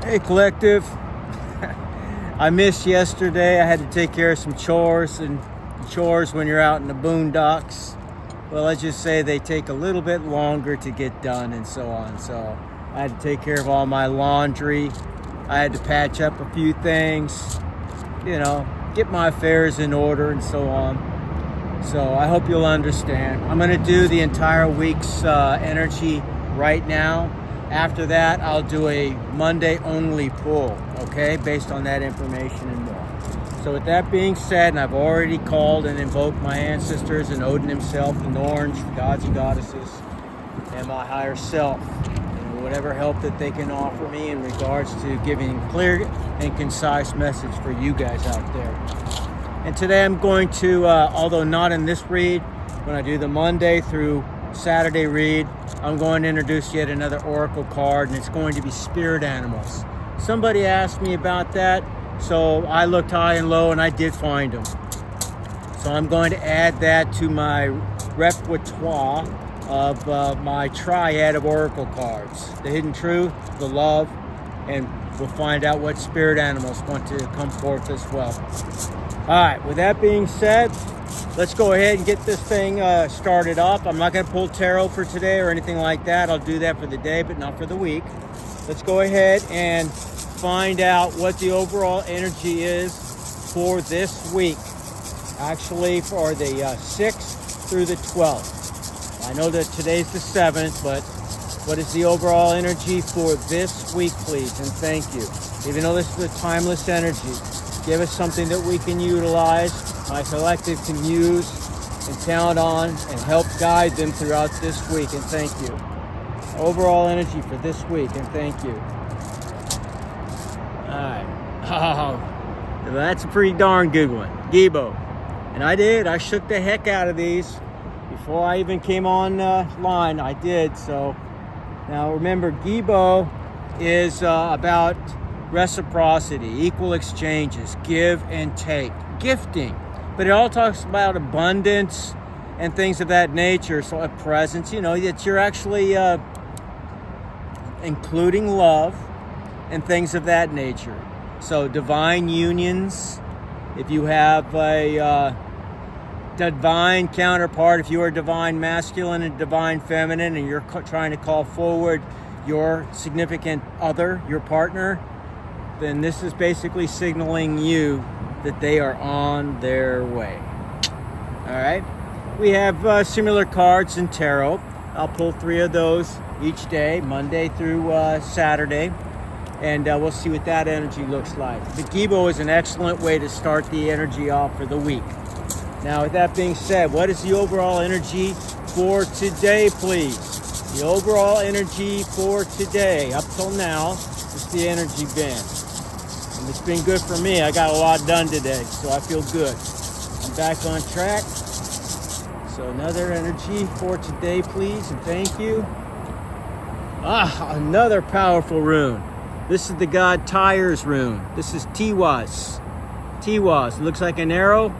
Hey, collective. I missed yesterday. I had to take care of some chores, and chores when you're out in the boondocks, well, let's just say they take a little bit longer to get done and so on. So I had to take care of all my laundry. I had to patch up a few things, get my affairs in order and so on. So I hope you'll understand. I'm going to do the entire week's energy right now. After that, I'll do a Monday only pull, okay, based on that information and more. So with that being said, and I've already called and invoked my ancestors and Odin himself, the Norns, the gods and goddesses, and my higher self, and whatever help that they can offer me in regards to giving clear and concise message for you guys out there. And today I'm going to, although not in this read, when I do the Monday through Saturday read, I'm going to introduce yet another oracle card, and it's going to be spirit animals. Somebody asked me about that, so I looked high and low and I did find them. So I'm going to add that to my repertoire of my triad of oracle cards. The hidden truth, the love, and we'll find out what spirit animals want to come forth as well. All right, with that being said, let's go ahead and get this thing started off. I'm not going to pull tarot for today or anything like that. I'll do that for the day, but not for the week. Let's go ahead and find out what the overall energy is for this week. Actually, for the 6th through the 12th. I know that today's the 7th, but what is the overall energy for this week, please? And thank you. Even though this is a timeless energy, give us something that we can utilize, my collective can use and count on and help guide them throughout this week. And thank you. Overall energy for this week, and thank you. All right. Oh, that's a pretty darn good one. Gibo. And I shook the heck out of these before I even came on line. I did. So now remember, Gibo is about reciprocity, equal exchanges, give and take, gifting. But it all talks about abundance and things of that nature. So a presence, that you're actually including love and things of that nature. So divine unions, if you have a divine counterpart, if you are divine masculine and divine feminine, and you're trying to call forward your significant other, your partner, then this is basically signaling you that they are on their way. All right. We have similar cards in tarot. I'll pull 3 of those each day, Monday through Saturday, and we'll see what that energy looks like. The Gibo is an excellent way to start the energy off for the week. Now, with that being said, what is the overall energy for today, please? The overall energy for today, up till now, is the energy band. And it's been good for me. I got a lot done today, so I feel good. I'm back on track. So another energy for today, please, and thank you. Another powerful rune. This is the god Tyr's rune. This is Tiwaz. Tiwaz. Looks like an arrow.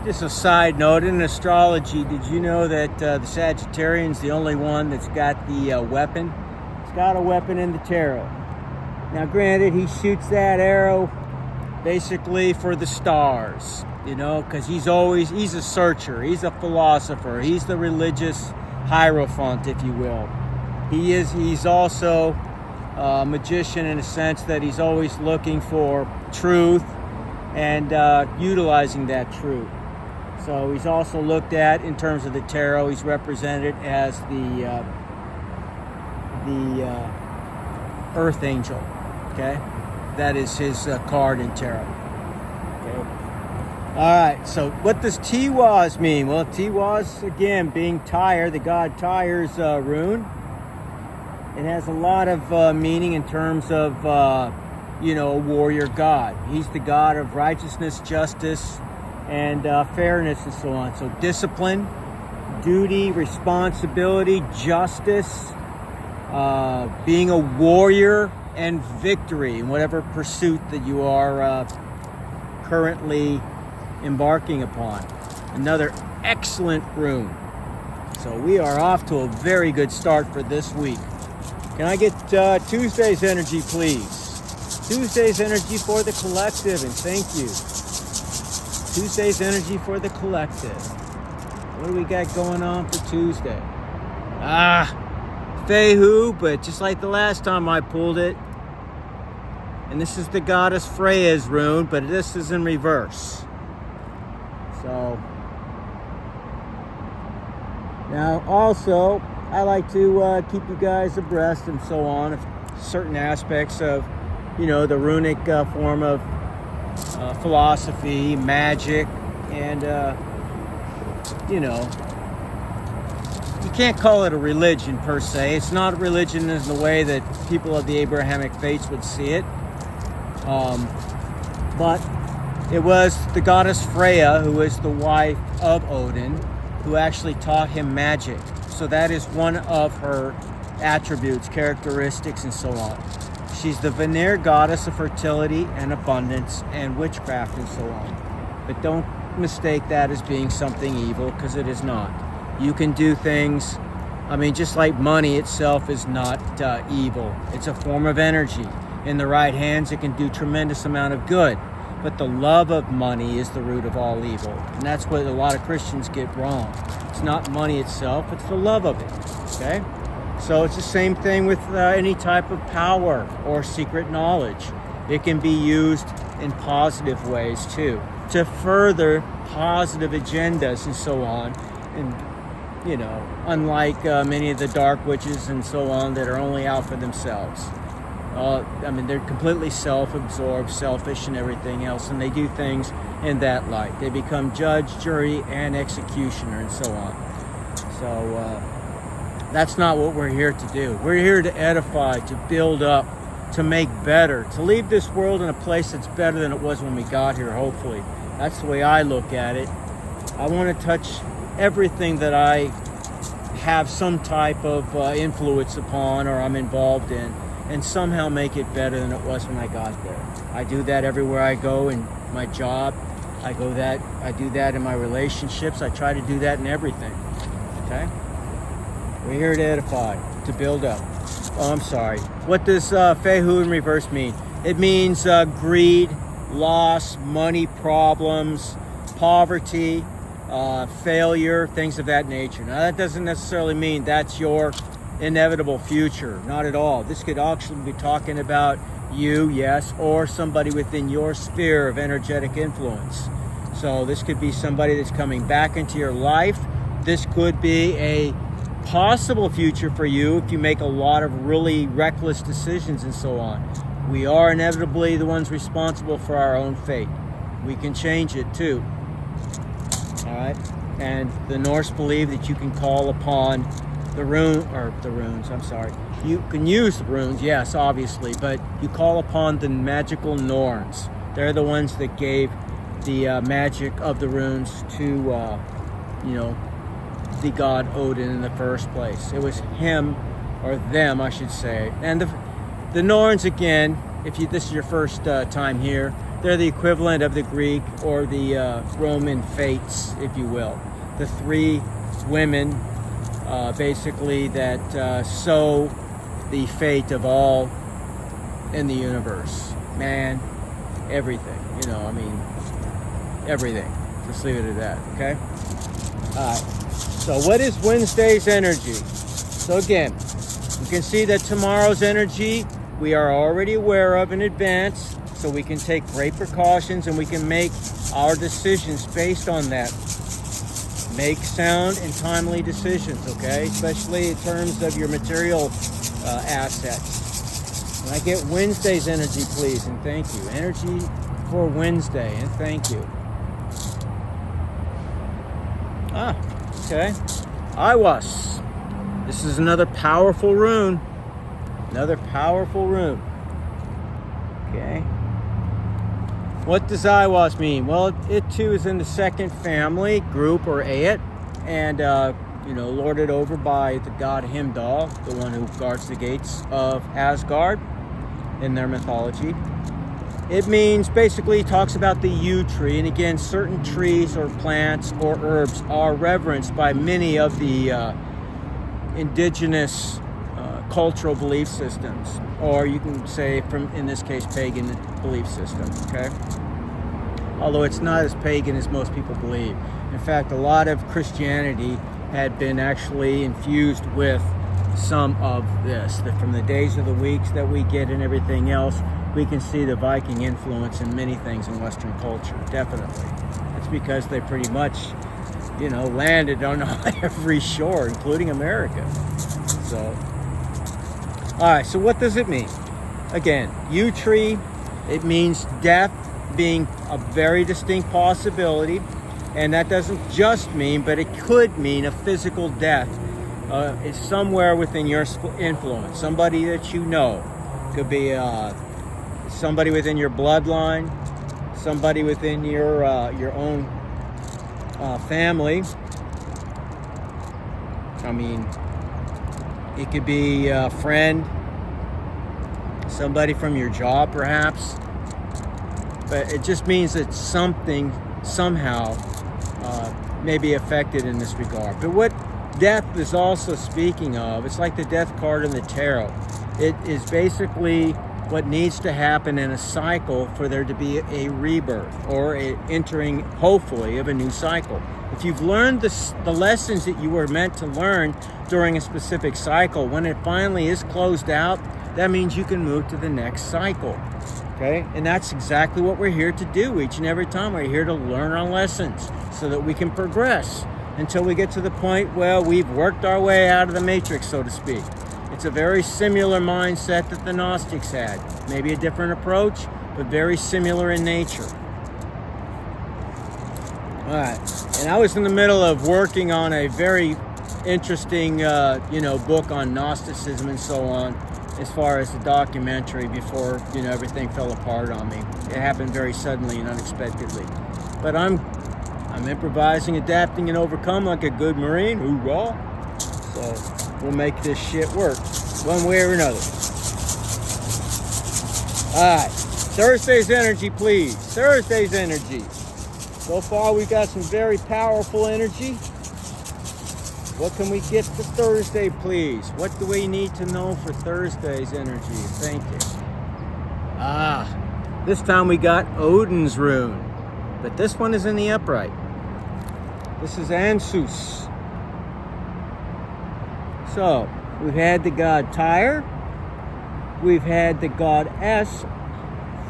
Just a side note, in astrology, did you know that the Sagittarian's the only one that's got the weapon? It's got a weapon in the tarot. Now, granted, he shoots that arrow basically for the stars, because he's a searcher. He's a philosopher. He's the religious hierophant, if you will. He's also a magician in a sense that he's always looking for truth and utilizing that truth. So he's also looked at, in terms of the tarot, he's represented as the Earth Angel, okay? That is his card in tarot, okay? All right, so what does Tiwaz mean? Well, Tiwaz, again, being Tyr, the god Tyr's rune, it has a lot of meaning in terms of, a warrior god. He's the god of righteousness, justice, and fairness and so on. So discipline, duty, responsibility, justice, being a warrior, and victory in whatever pursuit that you are currently embarking upon. Another excellent rune. So we are off to a very good start for this week. Can I get Tuesday's energy, please? Tuesday's energy for the collective, and thank you. Tuesday's energy for the collective. What do we got going on for Tuesday? Fehu, but just like the last time I pulled it. And this is the goddess Freya's rune, but this is in reverse. So, now also, I like to keep you guys abreast and so on of certain aspects of, you know, the runic form of philosophy, magic, and, you know, you can't call it a religion per se. It's not a religion in the way that people of the Abrahamic faiths would see it. But it was the goddess Freya, who is the wife of Odin, who actually taught him magic. So that is one of her attributes, characteristics, and so on. She's the Vanir goddess of fertility and abundance and witchcraft and so on. But don't mistake that as being something evil, because it is not. You can do things, I mean, just like money itself is not evil. It's a form of energy. In the right hands, it can do tremendous amount of good. But the love of money is the root of all evil. And that's what a lot of Christians get wrong. It's not money itself, it's the love of it, okay? So it's the same thing with any type of power or secret knowledge. It can be used in positive ways too, to further positive agendas and so on. And, you know, unlike many of the dark witches and so on that are only out for themselves. I mean, they're completely self-absorbed, selfish, and everything else, and they do things in that light. They become judge, jury, and executioner, and so on. So that's not what we're here to do. We're here to edify, to build up, to make better, to leave this world in a place that's better than it was when we got here, hopefully. That's the way I look at it. I want to touch everything that I have some type of influence upon or I'm involved in, and somehow make it better than it was when I got there. I do that everywhere I go in my job. I do that in my relationships. I try to do that in everything. Okay? We're here to edify, to build up. Oh, I'm sorry. What does Fehu in reverse mean? It means greed, loss, money problems, poverty, failure, things of that nature. Now, that doesn't necessarily mean that's your inevitable future. Not at all. This could actually be talking about you, yes, or somebody within your sphere of energetic influence. So this could be somebody that's coming back into your life. This could be a possible future for you if you make a lot of really reckless decisions and so on. We are inevitably the ones responsible for our own fate. We can change it too. All right? And the Norse believe that you can call upon the runes, I'm sorry. You can use the runes, yes, obviously, but you call upon the magical Norns. They're the ones that gave the magic of the runes to, you know, the god Odin in the first place. It was him, or them, I should say. And the Norns, again, if this is your first time here, they're the equivalent of the Greek or the Roman fates, if you will. The three women, basically, that sow the fate of all in the universe. Man, everything, you know, I mean, everything. Just leave it at that, okay? All right. So what is Wednesday's energy? So again, you can see that tomorrow's energy we are already aware of in advance, so we can take great precautions and we can make our decisions based on that. Make sound and timely decisions, okay? Especially in terms of your material assets. Can I get Wednesday's energy, please? And thank you. Energy for Wednesday, and thank you. Okay. Iwas. This is another powerful rune. Another powerful rune. Okay. What does Iwas mean? Well, it too is in the second family group, or Aet, and you know, lorded over by the god Heimdall, the one who guards the gates of Asgard in their mythology. It means, basically, talks about the yew tree, and again, certain trees or plants or herbs are reverenced by many of the indigenous cultural belief systems, or you can say from, in this case, pagan belief system, okay? Although it's not as pagan as most people believe. In fact, a lot of Christianity had been actually infused with some of this. That from the days of the weeks that we get and everything else, we can see the Viking influence in many things in Western culture, definitely. It's because they pretty much, you know, landed on every shore, including America. So, all right, so what does it mean? Again, yew tree, it means death being a very distinct possibility, and that doesn't just mean, but it could mean a physical death. It's somewhere within your influence. Somebody that you know. Could be somebody within your bloodline, somebody within your own family. I mean, it could be a friend, somebody from your job perhaps, but it just means that something somehow may be affected in this regard. But what death is also speaking of, it's like the death card in the tarot. It is basically what needs to happen in a cycle for there to be a rebirth, or a entering, hopefully, of a new cycle. If you've learned the lessons that you were meant to learn during a specific cycle, when it finally is closed out, that means you can move to the next cycle. Okay? And that's exactly what we're here to do each and every time. We're here to learn our lessons so that we can progress until we get to the point where we've worked our way out of the matrix, so to speak. It's a very similar mindset that the Gnostics had. Maybe a different approach, but very similar in nature. All right, and I was in the middle of working on a very interesting, book on Gnosticism and so on, as far as the documentary before, everything fell apart on me. It happened very suddenly and unexpectedly. But I'm improvising, adapting, and overcome like a good Marine. Hoorah! So we'll make this shit work one way or another. All right, Thursday's energy, please. Thursday's energy. So far, we've got some very powerful energy. What can we get for Thursday, please? What do we need to know for Thursday's energy? Thank you. This time we got Odin's rune, but this one is in the upright. This is Ansus. So, we've had the god Tyr. We've had the goddess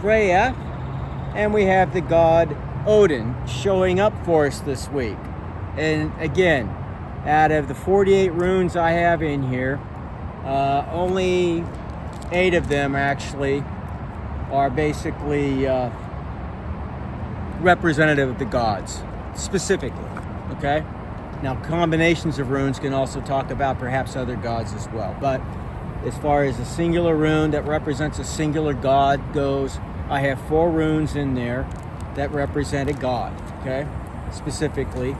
Freya. And we have the god Odin showing up for us this week. And again, out of the 48 runes I have in here, only 8 of them actually are basically representative of the gods, specifically, okay? Now, combinations of runes can also talk about perhaps other gods as well. But as far as a singular rune that represents a singular god goes, I have 4 runes in there that represent a god, okay, specifically.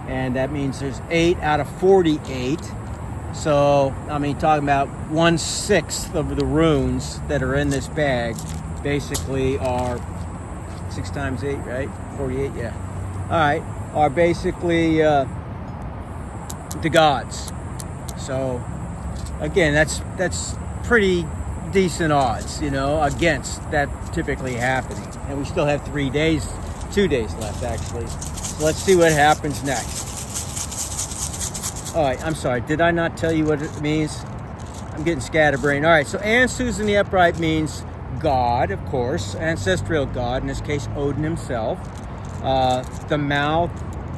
And that means there's 8 out of 48. So, talking about 1/6 of the runes that are in this bag basically are 6 times 8, right? 48, yeah. All right, are basically the gods. So, again, that's pretty decent odds, against that typically happening. And we still have 2 days left, actually. So let's see what happens next. All right, I'm sorry. Did I not tell you what it means? I'm getting scatterbrained. All right, so Ansus in the upright means God, of course, ancestral God, in this case, Odin himself. The mouth,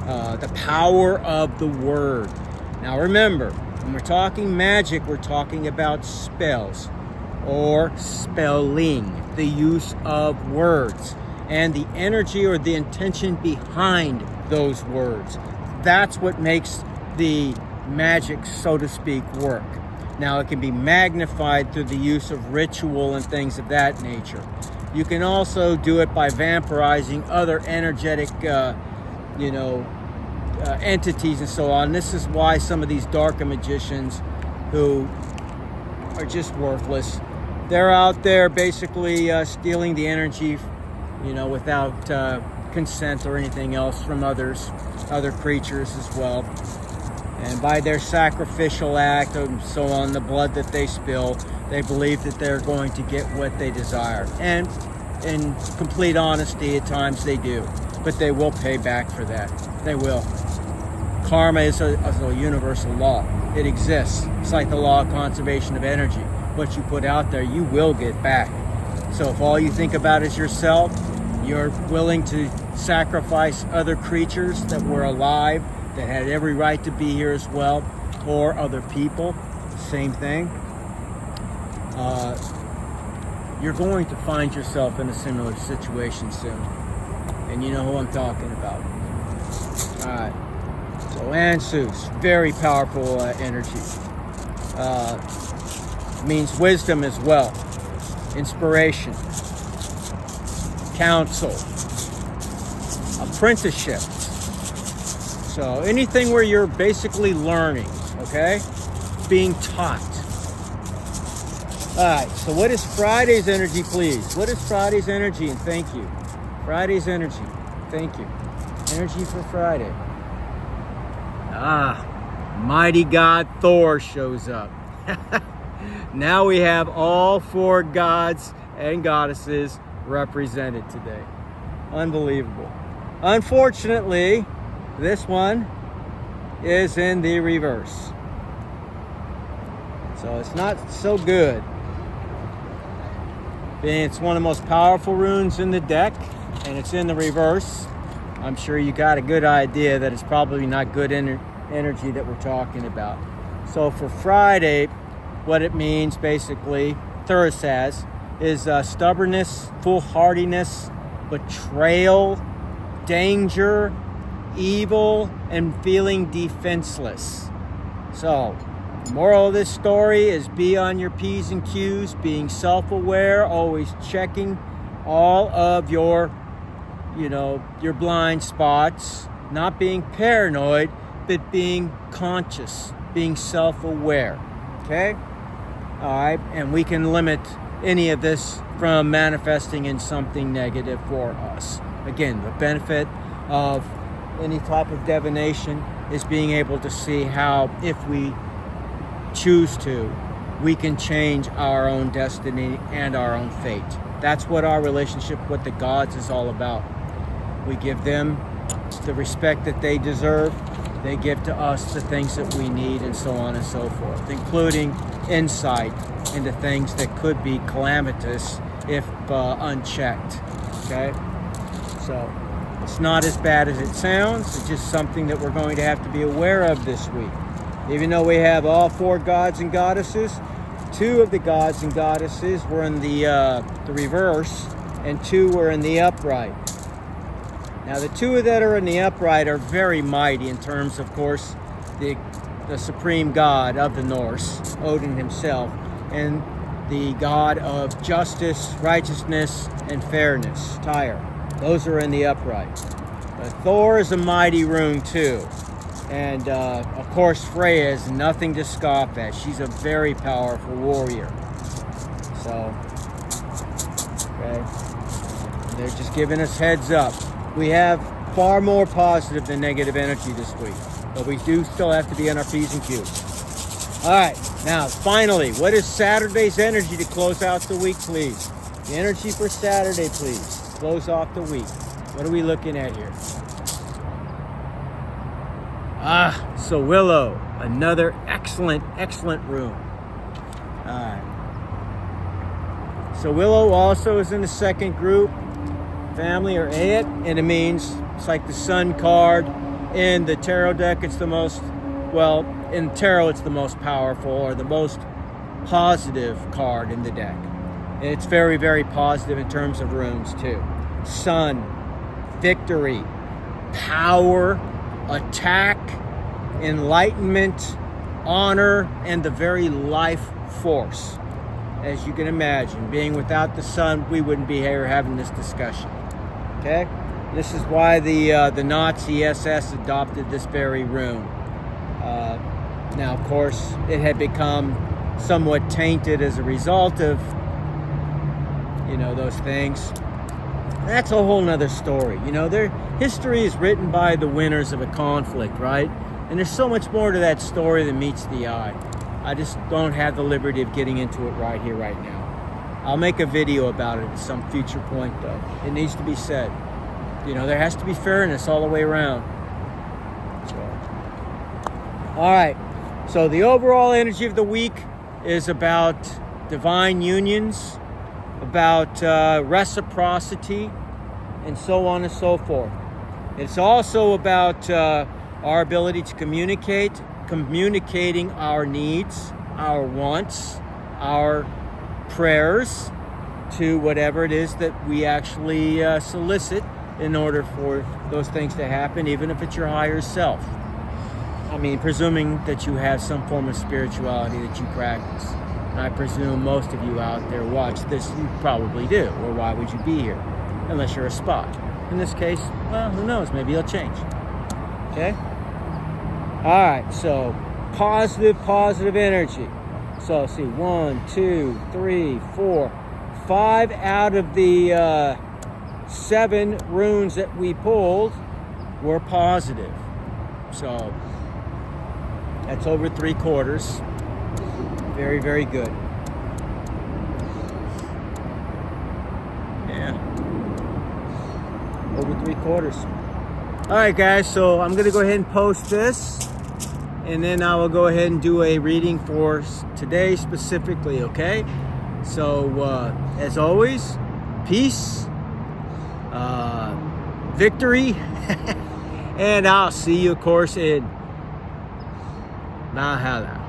the power of the word. Now remember, when we're talking magic, we're talking about spells or spelling, the use of words and the energy or the intention behind those words. That's what makes the magic, so to speak, work. Now, it can be magnified through the use of ritual and things of that nature. You can also do it by vampirizing other energetic, entities and so on. This is why some of these darker magicians who are just worthless, they're out there basically stealing the energy, without consent or anything else from other creatures as well. And by their sacrificial act and so on, the blood that they spill, they believe that they're going to get what they desire. And in complete honesty, at times they do. But they will pay back for that. They will. Karma is a universal law. It exists. It's like the law of conservation of energy. What you put out there, you will get back. So if all you think about is yourself, you're willing to sacrifice other creatures that were alive, that had every right to be here as well, or other people, same thing, you're going to find yourself in a similar situation soon. And you know who I'm talking about. All right. So Ansus, very powerful energy. Means wisdom as well. Inspiration. Counsel. Apprenticeship. So anything where you're basically learning, okay? Being taught. All right, so what is Friday's energy, please? What is Friday's energy? And thank you. Friday's energy. Thank you. Energy for Friday. Mighty God Thor shows up. Now we have all 4 gods and goddesses represented today. Unbelievable. Unfortunately, this one is in the reverse. So it's not so good. It's one of the most powerful runes in the deck, and it's in the reverse. I'm sure you got a good idea that it's probably not good energy that we're talking about. So for Friday, what it means basically, Thuris has, is stubbornness, foolhardiness, betrayal, danger, evil, and feeling defenseless. So, the moral of this story is be on your P's and Q's, being self-aware, always checking all of your blind spots, not being paranoid, but being conscious, being self-aware, okay? All right, and we can limit any of this from manifesting in something negative for us. Again, the benefit of any type of divination is being able to see how, if we choose to, we can change our own destiny and our own fate. That's what our relationship with the gods is all about. We give them the respect that they deserve. They give to us the things that we need, and so on and so forth, including insight into things that could be calamitous if unchecked. Okay? So it's not as bad as it sounds. It's just something that we're going to have to be aware of this week. Even though we have all 4 gods and goddesses, 2 of the gods and goddesses were in the reverse, and 2 were in the upright. Now the 2 that are in the upright are very mighty in terms, of course, the supreme god of the Norse, Odin himself, and the god of justice, righteousness, and fairness, Tyr. Those are in the upright. But Thor is a mighty rune too. And of course, Freya is nothing to scoff at. She's a very powerful warrior. So, okay, they're just giving us heads up. We have far more positive than negative energy this week, but we do still have to be on our P's and Q's. All right, now finally, what is Saturday's energy to close out the week, please? The energy for Saturday, please. Close off the week. What are we looking at here? So Willow, another excellent rune. All right. So Willow also is in the second group, family or Ayat, and it means it's like the Sun card. In the tarot deck, it's the most, well, in tarot, it's the most powerful or the most positive card in the deck. And it's very, very positive in terms of runes too. Sun, victory, power, attack, enlightenment, honor, and the very life force. As you can imagine, being without the sun, we wouldn't be here having this discussion. Okay? This is why the Nazi SS adopted this very rune. Now, of course, it had become somewhat tainted as a result of, those things. That's a whole nother story. Their history is written by the winners of a conflict, right? And there's so much more to that story than meets the eye. I just don't have the liberty of getting into it right here, right now. I'll make a video about it at some future point, though. It needs to be said. You know, there has to be fairness all the way around. So, all right. So the overall energy of the week is about divine unions, about reciprocity, and so on and so forth. It's also about our ability to communicating our needs, our wants, our prayers to whatever it is that we actually solicit in order for those things to happen, even if it's your higher self. I mean, presuming that you have some form of spirituality that you practice. And I presume most of you out there watch this, you probably do, or why would you be here? Unless you're a spot. In this case, well, who knows, maybe it'll change. Okay? All right, so positive energy. So let's see, 1, 2, 3, 4, 5 out of the 7 runes that we pulled were positive. So that's over 3/4. Very, very good. Yeah. Over 3/4. All right, guys, so I'm going to go ahead and post this, and then I will go ahead and do a reading for today specifically, okay? So, as always, peace, victory, and I'll see you, of course, in Valhalla.